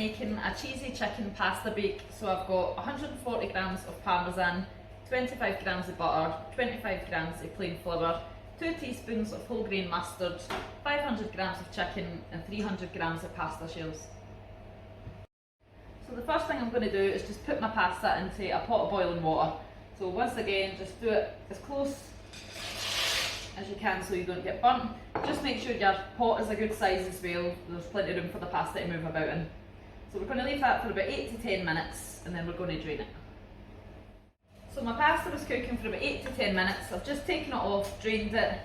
making a cheesy chicken pasta bake. So I've got 140 grams of Parmesan, 25 grams of butter, 25 grams of plain flour, 2 teaspoons of whole grain mustard, 500 grams of chicken and 300 grams of pasta shells. So the first thing I'm going to do is just put my pasta into a pot of boiling water. So once again, just do it as close as you can so you don't get burnt. Just make sure your pot is a good size as well. There's plenty of room for the pasta to move about in. So we're going to leave that for about 8 to 10 minutes and then we're going to drain it. So my pasta was cooking for about 8 to 10 minutes. I've just taken it off, drained it.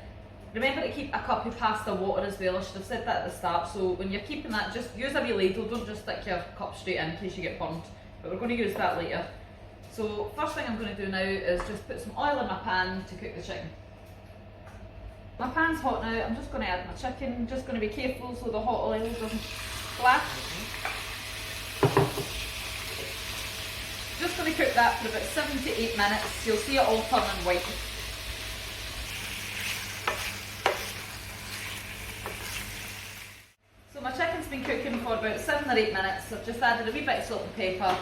Remember to keep a cup of pasta water as well. I should have said that at the start. So when you're keeping that, just use a wee ladle, don't just stick your cup straight in case you get burnt. But we're going to use that later. So first thing I'm going to do now is just put some oil in my pan to cook the chicken. My pan's hot now, I'm just going to add my chicken. Just going to be careful so the hot oil doesn't splash. Just going to cook that for about 7 to 8 minutes. You'll see it all turning white. So my chicken's been cooking for about 7 or 8 minutes. I've just added a wee bit of salt and pepper.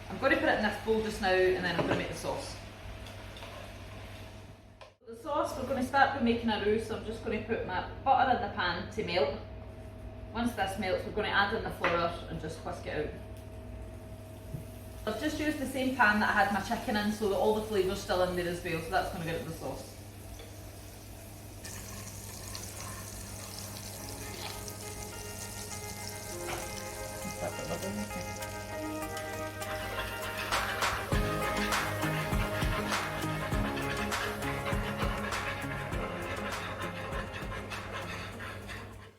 I'm going to put it in this bowl just now and then I'm going to make the sauce. The sauce, we're going to start by making a roux, so I'm just going to put my butter in the pan to melt. Once this melts, we're going to add in the flour and just whisk it out. I've just used the same pan that I had my chicken in so that all the flavour's still in there as well, so that's going to go into the sauce.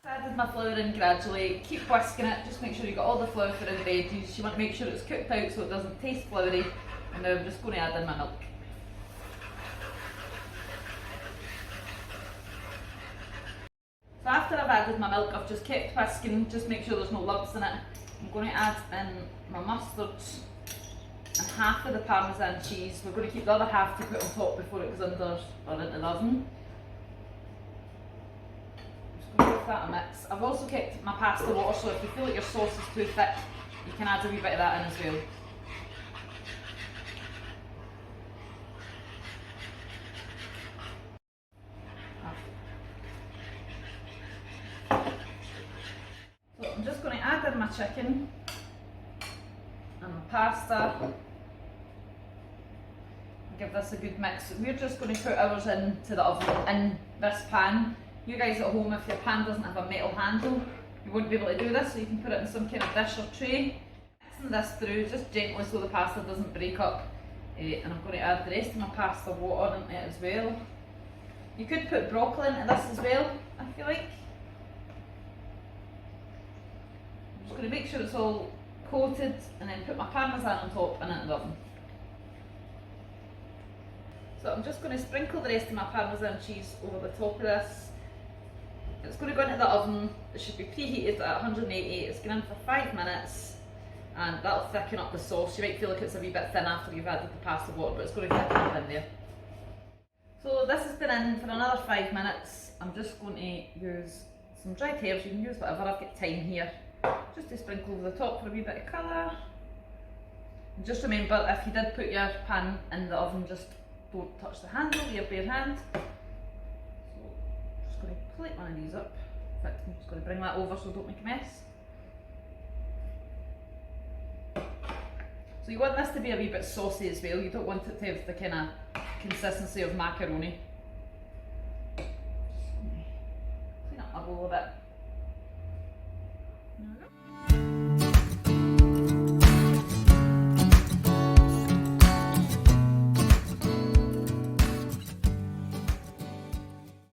Added my flour in gradually, keep whisking it, just make sure you got all the flour for the veggies. You want to make sure it's cooked out so it doesn't taste floury. And now I'm just going to add in my milk. So after I've added my milk, I've just kept whisking, just make sure there's no lumps in it. I'm going to add in my mustard and half of the Parmesan cheese. We're going to keep the other half to put on top before it goes under or into the oven. Give that a mix. I've also kept my pasta water, so if you feel like your sauce is too thick, you can add a wee bit of that in as well. So I'm just going to add in my chicken and my pasta. Give this a good mix. We're just going to put ours into the oven in this pan. You guys at home, if your pan doesn't have a metal handle, you won't be able to do this, so you can put it in some kind of dish or tray. Mixing this through just gently so the pasta doesn't break up. And I'm going to add the rest of my pasta water into it as well. You could put broccoli into this as well, if you like. I'm just going to make sure it's all coated and then put my Parmesan on top and into the oven. So I'm just going to sprinkle the rest of my Parmesan cheese over the top of this. It's going to go into the oven. It should be preheated at 180. It's going in for 5 minutes and that'll thicken up the sauce. You might feel like it's a wee bit thin after you've added the pasta water, but it's going to thicken up in there. So this has been in for another 5 minutes. I'm just going to use some dried herbs. You can use whatever. I've got thyme here. Just to sprinkle over the top for a wee bit of colour. And just remember, if you did put your pan in the oven, just don't touch the handle with your bare hand. So just going to plate one of these up. In fact, I'm just going to bring that over so I don't make a mess. So you want this to be a wee bit saucy as well. You don't want it to have the kind of consistency of macaroni. Just clean up my bowl a bit.